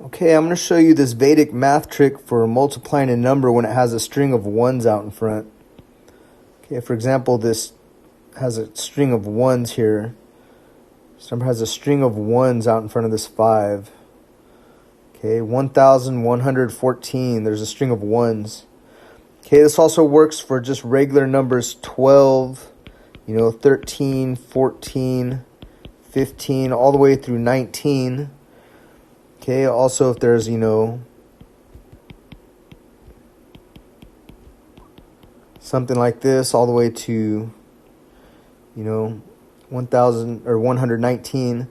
Okay, I'm going to show you this VEDIC math trick for multiplying a number when it has a string of ones out in front. Okay, for example, this has a string of ones here. This number has a string of ones out in front of this 5. Okay, 1,114, there's a string of ones. Okay, this also works for just regular numbers 12, 13, 14, 15, all the way through 19. Okay, also if there's, something like this all the way to, 1,000 or 119.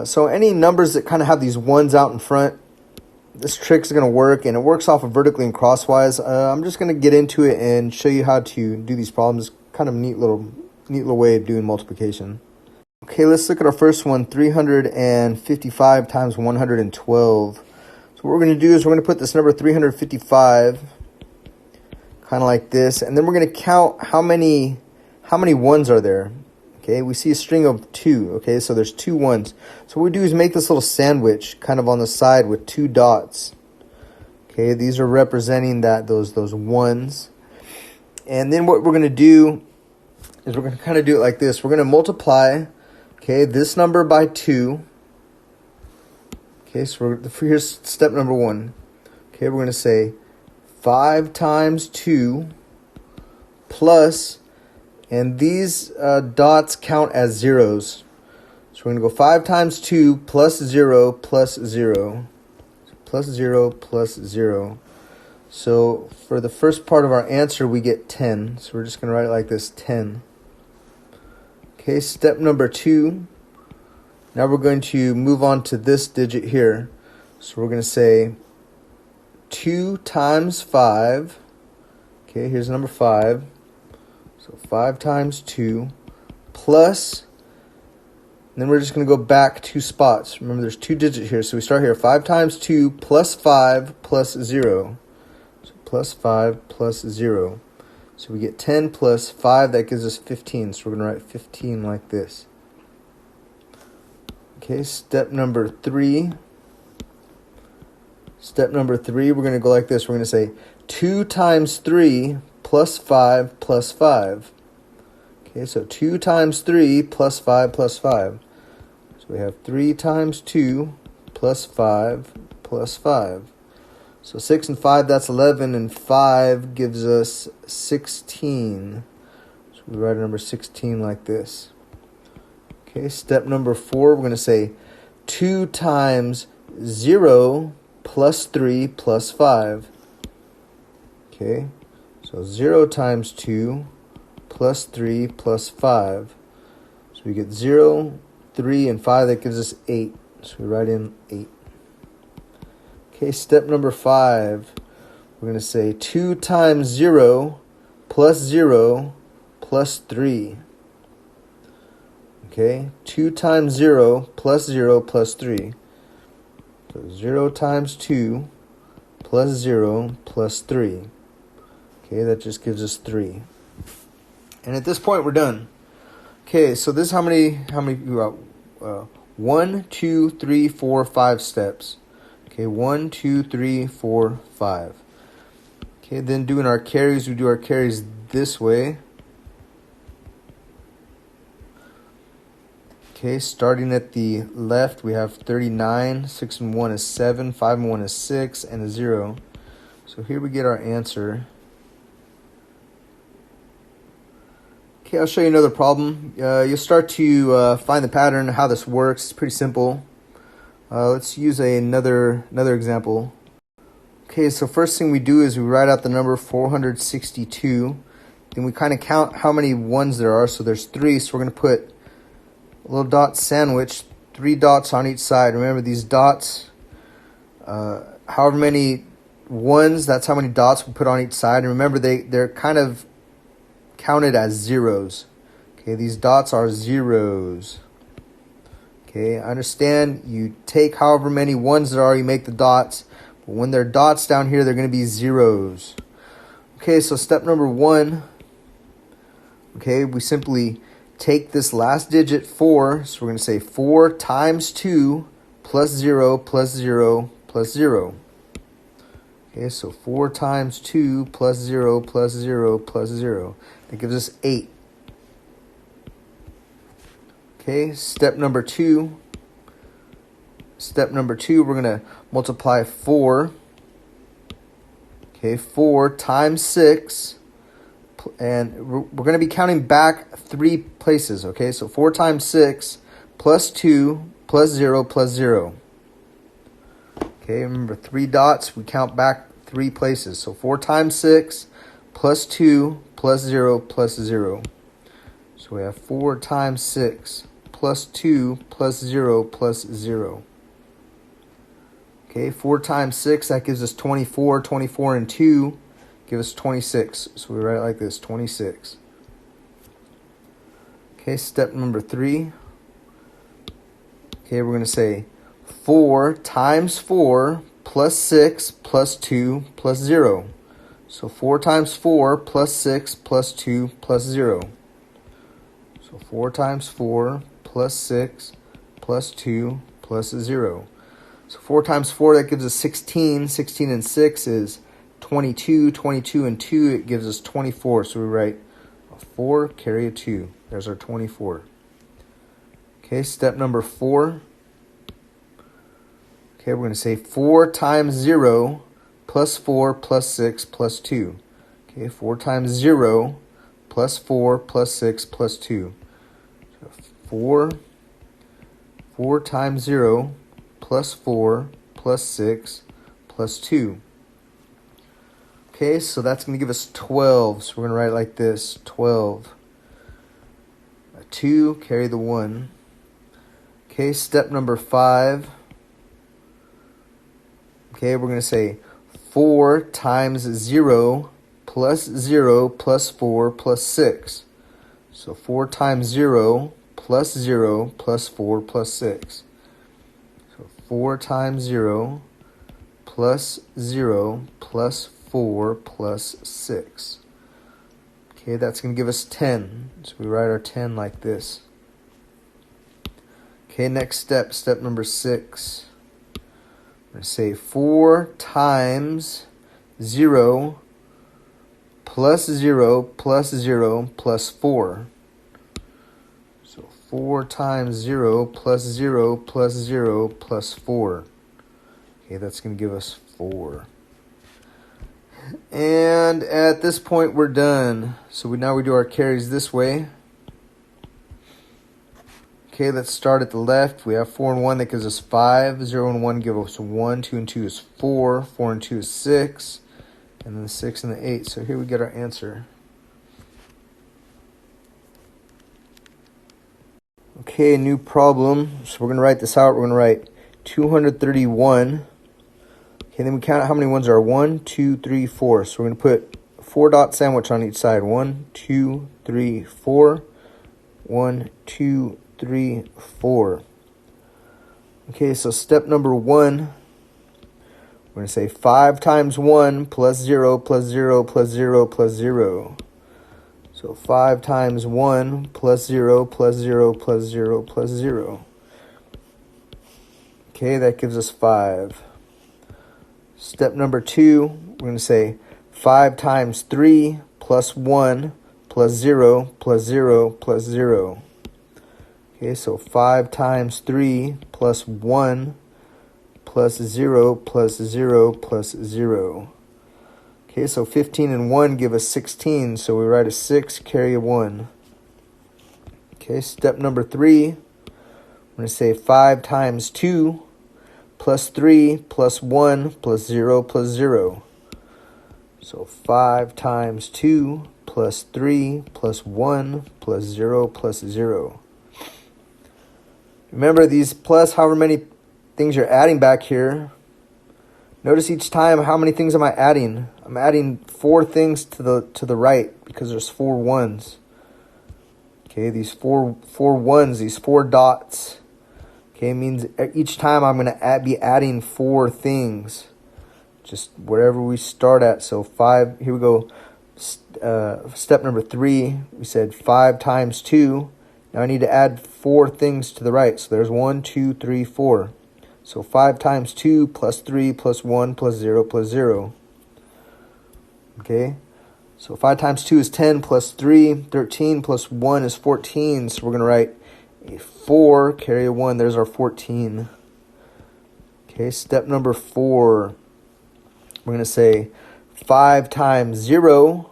So any numbers that kind of have these ones out in front, this trick is going to work, and it works off of vertically and crosswise. I'm just going to get into it and show you how to do these problems. Kind of neat little way of doing multiplication. Okay, let's look at our first one, 355 times 112. So what we're going to do is we're going to put this number 355 kind of like this, and then we're going to count how many ones are there. Okay, we see a string of 2. Okay, so there's 2 ones. So what we do is make this little sandwich kind of on the side with 2 dots. Okay, these are representing those ones. And then what we're going to do is we're going to kind of do it like this. We're going to multiply, okay, this number by 2. Okay, so here's step number 1. Okay, we're going to say 5 times 2 plus, and these dots count as zeros. So we're going to go 5 times 2 plus 0 plus 0. So plus 0 plus 0. So for the first part of our answer, we get 10. So we're just going to write it like this, 10. Okay, step number 2. Now we're going to move on to this digit here. So we're going to say 2 times 5. Okay, here's number 5. So 5 times 2 plus, and then we're just going to go back 2 spots. Remember, there's 2 digits here. So we start here, 5 times 2 plus 5 plus 0. So plus 5 plus 0. So we get 10 plus 5, that gives us 15. So we're going to write 15 like this. Okay, step number 3. Step number 3, we're going to go like this. We're going to say 2 times 3 plus 5 plus 5. Okay, so 2 times 3 plus 5 plus 5. So we have 3 times 2 plus 5 plus 5. So 6 and 5, that's 11, and 5 gives us 16. So we write a number 16 like this. Okay, step number 4, we're going to say 2 times 0 plus 3 plus 5. Okay, so 0 times 2 plus 3 plus 5. So we get 0, 3, and 5. That gives us 8. So we write in 8. Okay, step number 5. We're going to say 2 times 0 plus 0 plus 3. Okay, 2 times 0 plus 0 plus 3. So 0 times 2 plus 0 plus 3. Okay, that just gives us 3. And at this point, we're done. Okay, so this is how many we got? 1, 2, 3, 4, 5 steps. Okay, 1, 2, 3, 4, 5. Okay, then doing our carries, we do our carries this way. Okay, starting at the left, we have 39. 6 and 1 is 7. 5 and 1 is 6, and a 0. So here we get our answer. Okay, I'll show you another problem. You'll start to find the pattern, how this works. It's pretty simple. Let's use another example. Okay, so first thing we do is we write out the number 462. Then we kind of count how many ones there are. So there's 3, so we're going to put a little dot sandwich, 3 dots on each side. Remember, these dots, however many ones, that's how many dots we put on each side. And remember, they're kind of counted as zeros. Okay, these dots are zeros. Okay, I understand you take however many ones there are, you make the dots. But when there are dots down here, they're going to be zeros. Okay, so step number 1. Okay, we simply take this last digit 4. So we're going to say 4 times 2 plus 0 plus 0 plus 0. Okay, so 4 times 2 plus 0 plus 0 plus 0. That gives us 8. Okay, step number 2. Step number 2, we're going to multiply 4. Okay, 4 times 6. And we're going to be counting back 3 places. Okay, so 4 times 6 plus 2 plus 0 plus 0. Okay, remember 3 dots, we count back 3 places. So 4 times 6 plus 2 plus 0 plus 0. So we have 4 times 6 plus 2 plus 0 plus 0. Okay, 4 times 6, that gives us 24. 24 and 2 give us 26. So we write it like this, 26. Okay, step number 3. Okay, we're going to say 4 times 4 plus 6 plus 2 plus 0. So 4 times 4 plus 6 plus 2 plus 0. So 4 times 4 plus 6 plus 2 plus 0. So 4 times 4, that gives us 16. 16 and 6 is 22. 22 and 2, it gives us 24. So we write a 4, carry a 2. There's our 24. Okay, step number 4. Okay, we're going to say 4 times 0 plus 4 plus 6 plus 2. Okay, 4 times 0 plus 4 plus 6 plus 2. So 4 times 0 plus 4 plus 6 plus 2. Okay, so that's going to give us 12. So we're going to write it like this, 12. A 2, carry the 1. Okay, step number 5. Okay, we're going to say 4 times 0 plus 0 plus 4 plus 6. So 4 times 0 plus 0 plus 4 plus 6. So 4 times 0 plus 0 plus 4 plus 6. Okay, that's going to give us 10. So we write our 10 like this. Okay, next step, step number 6. We're going to say 4 times 0 plus 0 plus 0 plus 4. So 4 times 0 plus 0 plus 0 plus 4. Okay, that's going to give us 4. And at this point, we're done. So now we do our carries this way. Okay, let's start at the left. We have 4 and 1, that gives us 5. 0 and 1 give us 1. 2 and 2 is 4. 4 and 2 is 6. And then the 6 and the 8. So here we get our answer. Okay, new problem. So we're going to write this out. We're going to write 231. Okay, then we count out how many ones are 1, 2, 3, 4. So we're going to put a 4-dot sandwich on each side. 1, 2, 3, 4. 1, 2, 3, 4. Okay, so step number 1, we're going to say 5 times 1 plus 0 plus 0 plus 0 plus 0. So 5 times 1 plus 0 plus 0 plus 0 plus 0. Okay, that gives us 5. Step number 2, we're going to say 5 times 3 plus 1 plus 0 plus 0 plus 0. Okay, so 5 times 3 plus 1 plus 0 plus 0 plus 0. Okay, so 15 and 1 give us 16, so we write a 6, carry a 1. Okay, step number 3, we're going to say 5 times 2 plus 3 plus 1 plus 0 plus 0. So 5 times 2 plus 3 plus 1 plus 0 plus 0. Remember these plus however many things you're adding back here. Notice each time how many things am I adding? I'm adding 4 things to the right because there's 4 ones. Okay, these four ones, these 4 dots. Okay, means each time I'm going to be adding 4 things. Just wherever we start at. So 5, here we go. Step number 3, we said 5 times 2. Now I need to add 4 things to the right. So there's 1, 2, 3, 4. So 5 times 2 plus 3 plus 1 plus 0 plus 0. Okay, so 5 times 2 is 10 plus 3, 13 plus 1 is 14. So we're going to write a 4, carry a 1. There's our 14. Okay, step number 4. We're going to say 5 times 0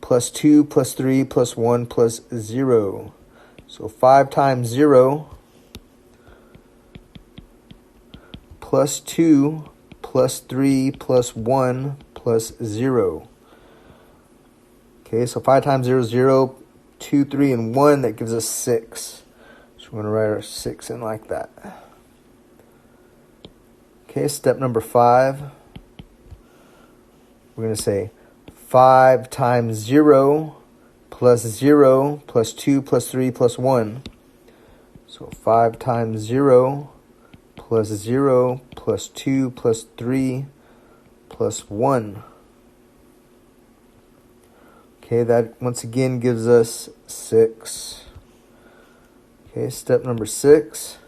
plus 2 plus 3 plus 1 plus 0. So 5 times 0 plus 2 plus 3 plus 1 plus 0. Okay, so 5 times 0 is 0, 2, 3, and 1. That gives us 6. So we're going to write our 6 in like that. Okay, step number 5. We're going to say 5 times 0 plus 0 plus 2 plus 3 plus 1. So 5 times 0 plus 0 plus 2 plus 3 plus 1. Okay, that once again gives us 6. Okay, step number 6.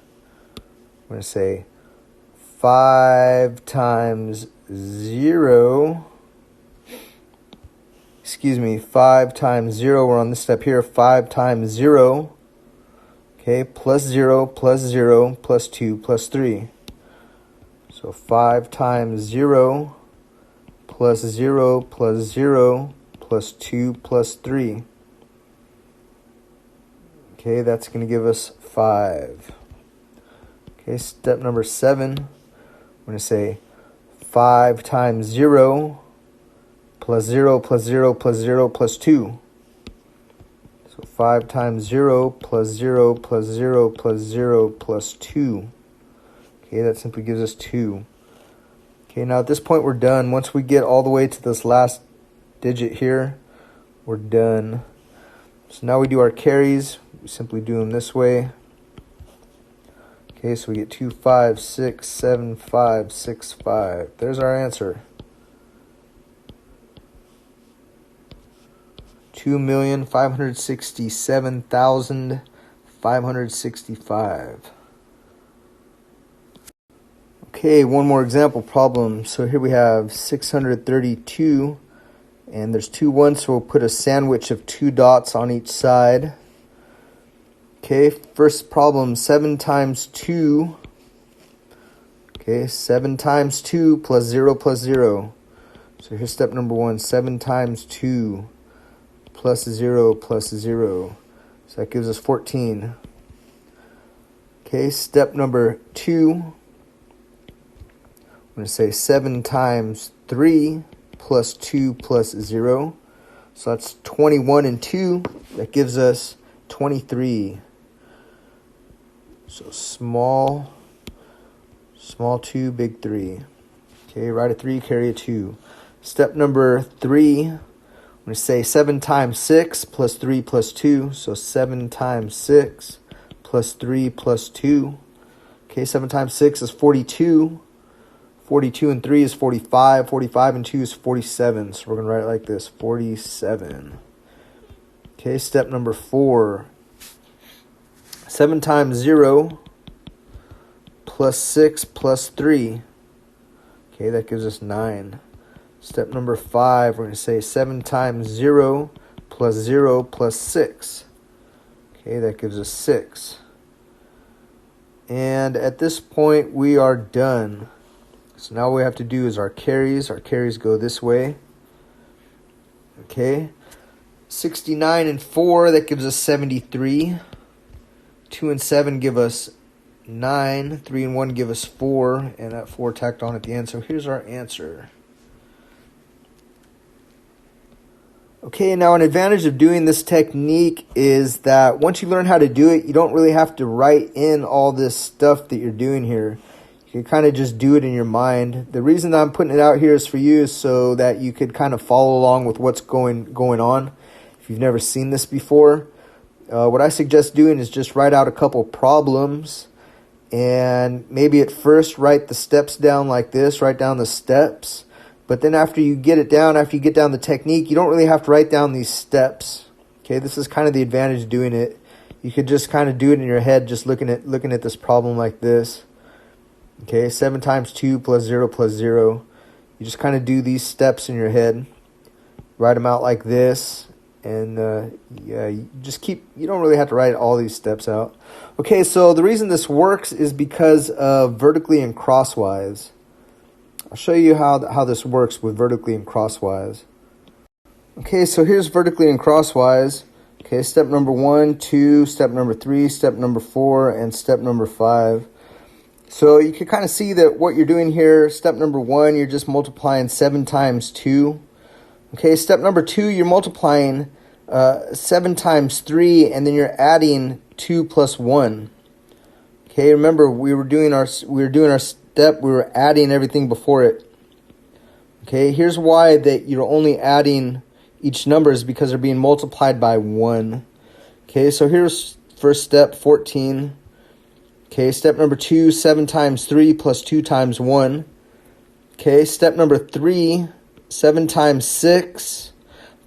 We're going to say 5 times 0. 5 times 0. We're on this step here. 5 times 0. Okay, plus 0 plus 0 plus 2 plus 3. So 5 times 0 plus 0 plus 0 plus 2 plus 3. Okay, that's going to give us 5. Okay, step number 7. We're going to say 5 times 0 plus 0 plus 0 plus 0 plus 2. So 5 times 0 plus 0 plus 0 plus 0 plus 2. Okay, that simply gives us 2. Okay, now at this point we're done. Once we get all the way to this last digit here, we're done. So now we do our carries. We simply do them this way. Okay, so we get 2, 5, 6, 7, 5, 6, 5. There's our answer. 2,567,565. Okay, one more example problem. So here we have 632, and there's 2 ones, so we'll put a sandwich of 2 dots on each side. Okay, first problem, 7 times 2. Okay, 7 times 2 plus 0 plus 0. So here's step number 1, 7 times 2 plus 0 plus 0. So that gives us 14. Okay, step number 2. I'm going to say 7 times 3 plus 2 plus 0. So that's 21 and 2. That gives us 23. So small 2, big 3. Okay, write a 3, carry a 2. Step number 3, I'm going to say 7 times 6 plus 3 plus 2. So 7 times 6 plus 3 plus 2. Okay, 7 times 6 is 42. 42 and 3 is 45. 45 and 2 is 47. So we're going to write it like this, 47. Okay, step number 4. 7 times 0 plus 6 plus 3. Okay, that gives us 9. Step number 5, we're going to say 7 times 0 plus 0 plus 6. Okay, that gives us 6. And at this point, we are done. So now what we have to do is our carries. Our carries go this way. Okay, 69 and 4, that gives us 73. 2 and 7 give us 9. 3 and 1 give us 4. And that 4 tacked on at the end. So here's our answer. Okay, now an advantage of doing this technique is that once you learn how to do it, you don't really have to write in all this stuff that you're doing here. You can kind of just do it in your mind. The reason that I'm putting it out here is for you is so that you could kind of follow along with what's going on. If you've never seen this before, what I suggest doing is just write out a couple problems, and maybe at first write the steps down like this, write down the steps. But then after you get down the technique, you don't really have to write down these steps. Okay, this is kind of the advantage of doing it. You could just kind of do it in your head, just looking at this problem like this. Okay, 7 times 2 plus 0 plus 0. You just kind of do these steps in your head. Write them out like this. And yeah, you don't really have to write all these steps out. Okay, so the reason this works is because of vertically and crosswise. I'll show you how this works with vertically and crosswise. Okay, so here's vertically and crosswise. Okay, step number 1, 2, step number 3, step number 4, and step number 5. So you can kind of see that what you're doing here, step number 1, you're just multiplying 7 times 2. Okay, step number 2, you're multiplying 7 times 3, and then you're adding 2 plus 1. Okay, remember we were doing our step, we were adding everything before it. Okay, here's why that you're only adding each number is because they're being multiplied by 1. Okay, so here's first step, 14. Okay, step number 2, 7 times 3 plus 2 times 1. Okay, step number 3, 7 times 6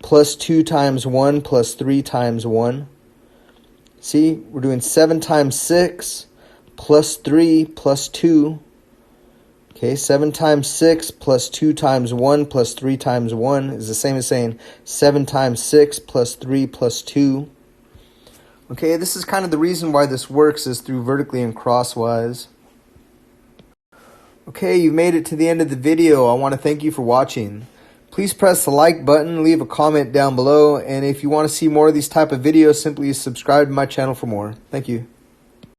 plus 2 times 1 plus 3 times 1. See, we're doing 7 times 6 plus 3 plus 2. Okay, 7 times 6 plus 2 times 1 plus 3 times 1 is the same as saying 7 times 6 plus 3 plus 2. Okay, this is kind of the reason why this works is through vertically and crosswise. Okay, you've made it to the end of the video. I want to thank you for watching. Please press the like button, leave a comment down below, and if you want to see more of these type of videos, simply subscribe to my channel for more. Thank you.